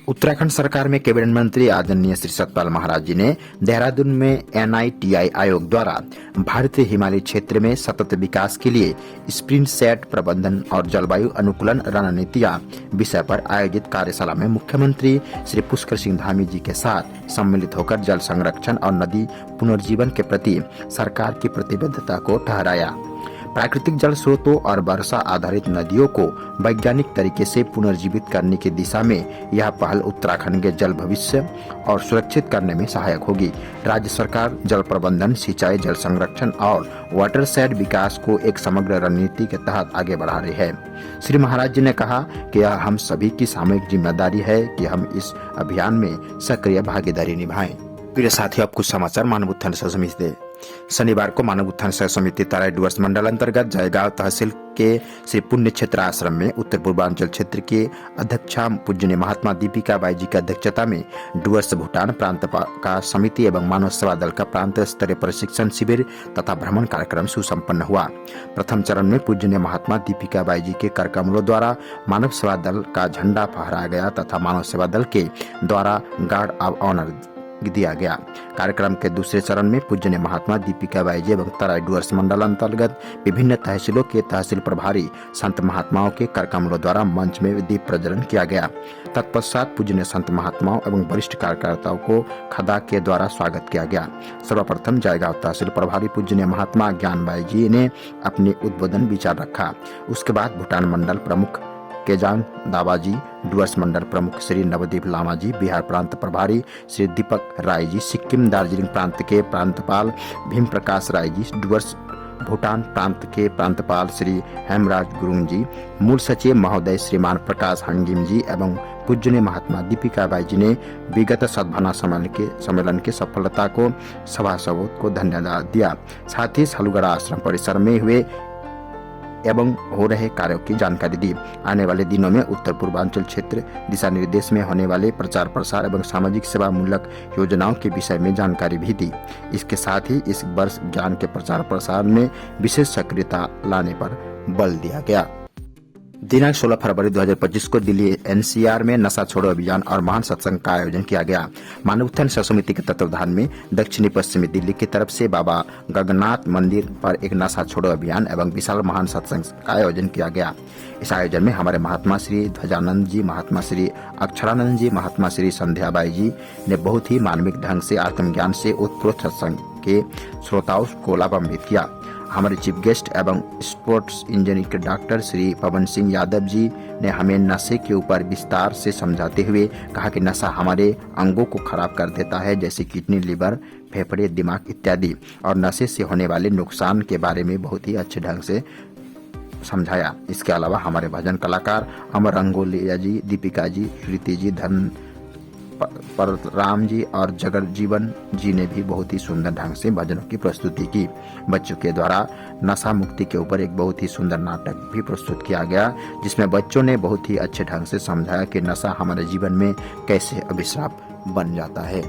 उत्तराखंड सरकार में कैबिनेट मंत्री आदरणीय श्री सतपाल महाराज जी ने देहरादून में NITI आयोग द्वारा भारतीय हिमालयी क्षेत्र में सतत विकास के लिए स्प्रिंट सेट प्रबंधन और जलवायु अनुकूलन रणनीतियां विषय पर आयोजित कार्यशाला में मुख्यमंत्री श्री पुष्कर सिंह धामी जी के साथ सम्मिलित होकर जल संरक्षण और नदी पुनर्जीवन के प्रति सरकार की प्रतिबद्धता को ठहराया। प्राकृतिक जल स्रोतों और वर्षा आधारित नदियों को वैज्ञानिक तरीके से पुनर्जीवित करने की दिशा में यह पहल उत्तराखंड के जल भविष्य और सुरक्षित करने में सहायक होगी। राज्य सरकार जल प्रबंधन, सिंचाई, जल संरक्षण और वाटरशेड विकास को एक समग्र रणनीति के तहत आगे बढ़ा रही है। श्री महाराज जी ने कहा कि यह हम सभी की सामूहिक जिम्मेदारी है कि हम इस अभियान में सक्रिय भागीदारी निभाएं। प्रिय साथियों, अब कुछ समाचार मानव उत्थान सह समिति। शनिवार को मानव उत्थान सह समिति तराई डुवर्स मंडल अंतर्गत जयगांव तहसील के श्री पुण्य क्षेत्र आश्रम में उत्तर पूर्वांचल क्षेत्र के अध्यक्षा पूज्य महात्मा दीपिका बाई जी की अध्यक्षता में डुवर्स भूटान प्रांत का समिति एवं मानव सेवा दल का प्रांत स्तरीय प्रशिक्षण शिविर तथा भ्रमण कार्यक्रम सुसंपन्न हुआ। प्रथम चरण में पूज्य महात्मा दीपिका बाई जी के कर कमलों द्वारा मानव सेवा दल का झंडा फहराया गया तथा मानव सेवा दल के द्वारा गार्ड ऑफ ऑनर दिया गया। कार्यक्रम के दूसरे चरण में पूज्य महात्मा दीपिका बाई जी एवं तराई डुवर्स मंडल अंतर्गत विभिन्न तहसीलों के तहसील प्रभारी संत महात्माओं के कर कमलों द्वारा मंच में दीप प्रज्वलन किया गया। तत्पश्चात पूज्य संत महात्माओं एवं वरिष्ठ कार्यकर्ताओं को खदा के द्वारा स्वागत किया गया। सर्वप्रथम जयगांव तहसील प्रभारी पूज्य महात्मा ज्ञान बाई जी ने अपने उद्बोधन विचार रखा। उसके बाद भूटान मंडल प्रमुख केजांग दावाजी, डुवर्स मंडल प्रमुख श्री नवदीप लामा जी, बिहार प्रांत प्रभारी श्री दीपक राय जी, सिक्किम दार्जिलिंग प्रांत के प्रांतपाल भीम प्रकाश राय जी, डुवर्स भूटान प्रांत के प्रांतपाल श्री हेमराज गुरुंग जी, मूल सचिव महोदय श्रीमान प्रकाश हंगिम जी एवं पूज्य महात्मा दीपिका बाई जी ने विगत सद्भावना सम्मेलन के सफलता को सभासदों को धन्यवाद दिया। साथ ही सलुगड़ा आश्रम परिसर में हुए एवं हो रहे कार्यों की जानकारी दी। आने वाले दिनों में उत्तर पूर्वांचल क्षेत्र दिशा निर्देश में होने वाले प्रचार प्रसार एवं सामाजिक सेवा मूलक योजनाओं के विषय में जानकारी भी दी। इसके साथ ही इस वर्ष ज्ञान के प्रचार प्रसार में विशेष सक्रियता लाने पर बल दिया गया। दिनांक 16 फरवरी 2025 को दिल्ली NCR में नशा छोड़ो अभियान और महान सत्संग का आयोजन किया गया। मानव उत्थान सह समिति के तत्वावधान में दक्षिणी पश्चिमी दिल्ली की तरफ से बाबा गगनाथ मंदिर पर एक नशा छोड़ो अभियान एवं विशाल महान सत्संग का आयोजन किया गया। इस आयोजन में हमारे महात्मा श्री ध्वजानंद जी, महात्मा श्री अक्षरानंद जी, महात्मा श्री संध्याबाई जी ने बहुत ही मार्मिक ढंग से आत्मज्ञान से उत्प्रोत सत्संग के श्रोताओं को लाभान्वित किया। हमारे चीफ गेस्ट एवं स्पोर्ट्स इंजीनियर के डॉक्टर श्री पवन सिंह यादव जी ने हमें नशे के ऊपर विस्तार से समझाते हुए कहा कि नशा हमारे अंगों को खराब कर देता है, जैसे किडनी, लिवर, फेफड़े, दिमाग इत्यादि, और नशे से होने वाले नुकसान के बारे में बहुत ही अच्छे ढंग से समझाया। इसके अलावा हमारे भजन कलाकार अमर रंगोलिया जी, दीपिका जी, कृति जी, धन परराम जी और जगर जीवन जी ने भी बहुत ही सुंदर ढंग से भजनों की प्रस्तुति की। बच्चों के द्वारा नशा मुक्ति के ऊपर एक बहुत ही सुंदर नाटक भी प्रस्तुत किया गया, जिसमें बच्चों ने बहुत ही अच्छे ढंग से समझाया कि नशा हमारे जीवन में कैसे अभिशाप बन जाता है।